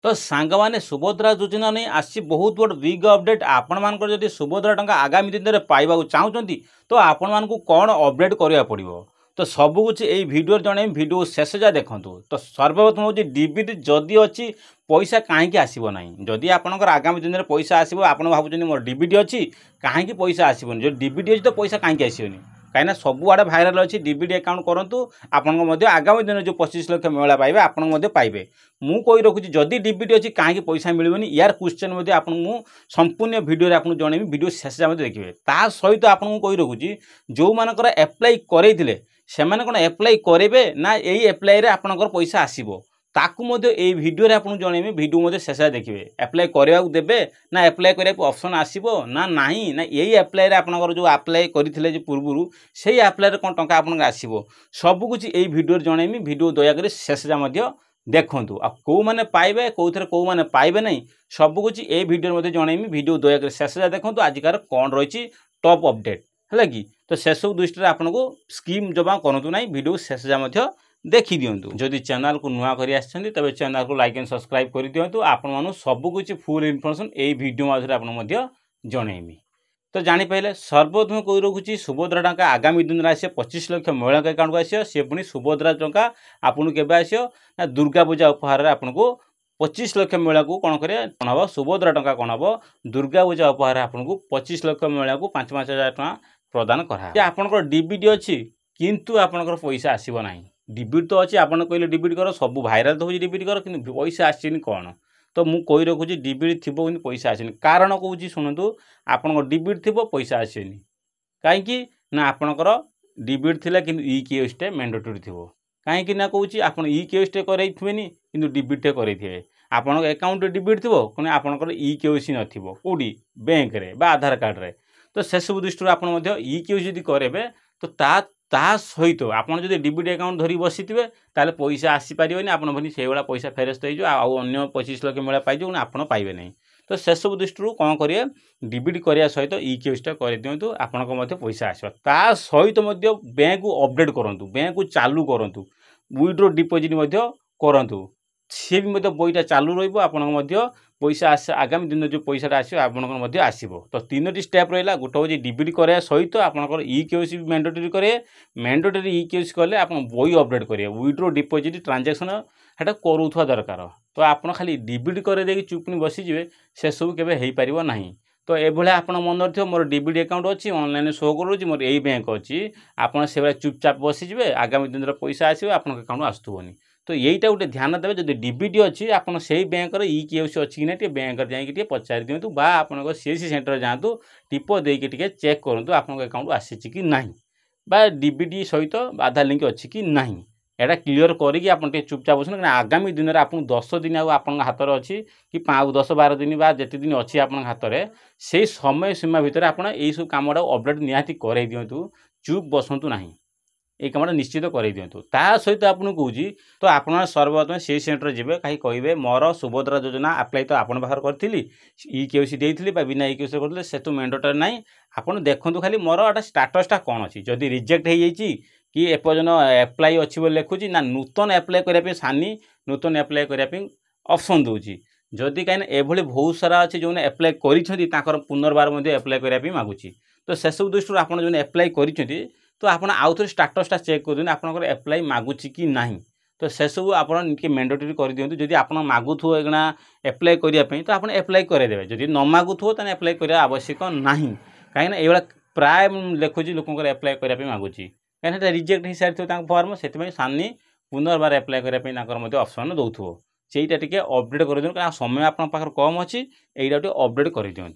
तो सांग मैंने सुभद्रा योजना नहीं आसी बहुत बड़ बिग अपडेट। आपण मान जदि सुभद्रा टंका आगामी दिन में पाइबा चाहते तो आपण मान कौन अपडेट करा पड़ो तो सबकुछ यही भिडियो जन भिडियो शेष जा देखूँ। तो सर्वप्रथम हूँ डीबीटी जदि अच्छी पैसा कहीं आसब ना जदि आपंकर आगामी दिन में पैसा आसो आप भावुं मोर डीबीटी अच्छी कहीं पैसा आसबनी जो डीबीटी अच्छी तो पैसा कहीं आसबनी कहीं सबुआड़े भाइराल अच्छी डीबीटी अकाउंट करूँ आगामी दिन जो 25 लाख मेला पाइबे आपको पाइबे। मु कही रखुची जदि डीबीटी अच्छी कहीं पैसा मिलबनी यार क्वेश्चन आपको संपूर्ण भिडियो आपको जनइबी भिडियो शेष देखिए। ता सहित आपको कही रखुची जो मानकर एप्लाई करे से कौन एप्लाई करेंगे ना यही एप्लाई रे आपनकर पैसा आसीबो ताकू मध्य ए वीडियो रे आपन जणेबे वीडियो मध्य शेष देखिए। एप्लाई करबा देबे ना एप्लाई करबा ऑप्शन आसीबो ना नाही ना यही एप्लाई रे आपनकर जो अप्लाई करथिले जे पूर्वरु सेही एप्लाई रे कोन टंका आपन आसीबो सब कुछ एही वीडियो जणेबी वीडियो दया करी शेष जा मध्य देखंतु। आ को माने पाइबे कोथरे को माने पाइबे नै सब कुछ ए वीडियो मध्य जणेबी वीडियो दया करी शेष जा देखंतु। आजिकार कोन रहिछि टॉप अपडेट है कि तो शेष दृष्टि आपको स्कीम जमा करूँ ना वीडियो शेष जा देखी दिंतु। जदि चैनल को नुआ कर तबे चैनल को लाइक एंड सब्सक्राइब कर दिंतु। आपण सबकुछ फुल इनफॉरमेशन यही वीडियो मध्य आपको जनइबी। तो जापारे सर्वप्रथम कही रखुची सुभद्रा टंका आगामी दिन में आसे 25 लाख महिला अकाउंट को आसो सी पुणी सुभद्रा टंका आपको केवे आसो ना दुर्गा पूजा उपहार आपको 25 लाख महिला को कौन कर सुभद्रा टंका कौन हम दुर्गा पूजा उपहार आपको 25 लाख महिला को 5-5 हजार टका प्रदान करा। आपंकर डीबीटी अच्छी किंतु आपंकर पैसा आसब ना डीबीटी तो अच्छी आप कहले डीबीटी कर सब भाइराल तो हो डीबीटी कर कि पैसा आसनी कौन तो मुझे कही रखुची डीबीटी थी कि पैसा आसनी कारण कौन शुणु आप डीबीटी थी पैसा आसनी कहीं ना आपंकर डीबीटी थी कि इ केएसटे मैंडेटरी थी कहीं ना कौन आप इ केएसटे करे कि डीबीटी करे आप अकाउंट डीबीटी थी कि आपंकर इ केएसी नथिबो कोडी बैंक रे बा आधार कार्ड रे तो से सब दृष्टि आप इ केएसी यदि करेंगे तो ता सहित आप डीबीटी अकाउंट धरी बसी थे ताले पैसा आसीपारे आप से भाया पैसा फेरस्त हो 25 लाख मेला पाइज आप पाइबे नहीं। तो से सब दृष्टि कौन करेंगे डीबीटी करने सहित इ केएसटा कर दिंतु आपंक पैसा आस सहित बैंक को अपडेट करूँ बैंक को चालू करूँ विड्रो डिपोजिट करूँ सी भी बईटा चालू रहा पैसा आस आगामी दिन जो पैसा आसो आपंकर आसो। तो 3टी स्टेप रहा गोटे हूँ डीबीटी कराया सहित आपंकर इ केएसी मैंडेटरी करेंगे मैंडेटरी इ केएसी कले आप बही अपडेट करेंगे विड्रो डिपोजिट ट्रांजैक्शन हेटा करूथवा दरकार। तो आप खाली डीबीटी कर चुपनी बसीजे से सब केवे हो पार ना। तो ये आप मन रखिए मोर डीबीटी अकाउंट अच्छी ऑनलाइन शो करुँच मोर यही बैंक अच्छी आप से चुपचाप बसीजे आगामी दिन पैसा आसो आप अकाउंट आसुबनी। तो यहीटा गोटे ध्यान देवे जब डीबीटी अच्छी आप बैंक इ केएसी अच्छी कि बैंक जाकि पचारि दिंतु बा आप सीएससी सेंटर जातु टीप देके चेक करूँ आप अकाउंट आसी कि ना बा डीबीटी सहित आधार लिंक अच्छी कि ना एटा क्लीयर करके आप चुपचाप बस आगामी दिन में आपको 10 दिन आप हाथ में अच्छी कि 10-12 दिन बा जिते दिन अच्छी आप हाथ में से समय सीमा भितर आप सब कम अपडेट निहाती कर दिंतु चुप बसतु ना ये कम निश्चित कर दिंतु। ता सहित आपको कौची तो आप सर्वप्रथम से सेंटर जब कहीं कहे मोर सुभद्रा योजना अप्लाई तो आप बाहर करी इ केएसी देती बिना इ केएसी करते से तो मैंडेटरी ना आप देखूँ खाली मोर एटा स्टाटसटा कौन अच्छी जदि रिजेक्ट हो कि एपर्यंत एप्लाई अच्छी बोली लिखुची ना नूतन एप्लाई करने सानी नूतन एप्लाई करने ऑप्शन दूची जदि कहीं एभली बहुत सारा अच्छी जो एप्लाई कर पुनर्बार एप्लाई करने मागुची। तो से सब दृष्टि आप जो एप्लाई कर तो आप आउ थे स्टाटसटा चेक कर आपंकर एप्लाई मागुची कि ना। तो से सब आप मैंडेटरी कर दिंतु जदि आप मागुथो एगना एप्लाई करने तो आप एप्लाई करदे जदि न मागुथो तो एप्लाई करने आवश्यक ना कहीं ये प्राय लिखुची लोक एप्लाई करने मागुची कहीं रिजेक्ट हो सारी फर्म से सानी पुनर्बार एप्लाई करने ऑप्शन दौथो से अपडेट कर दिखाँ समय आप कम अच्छी यहीटा अपडेट कर दिंतु।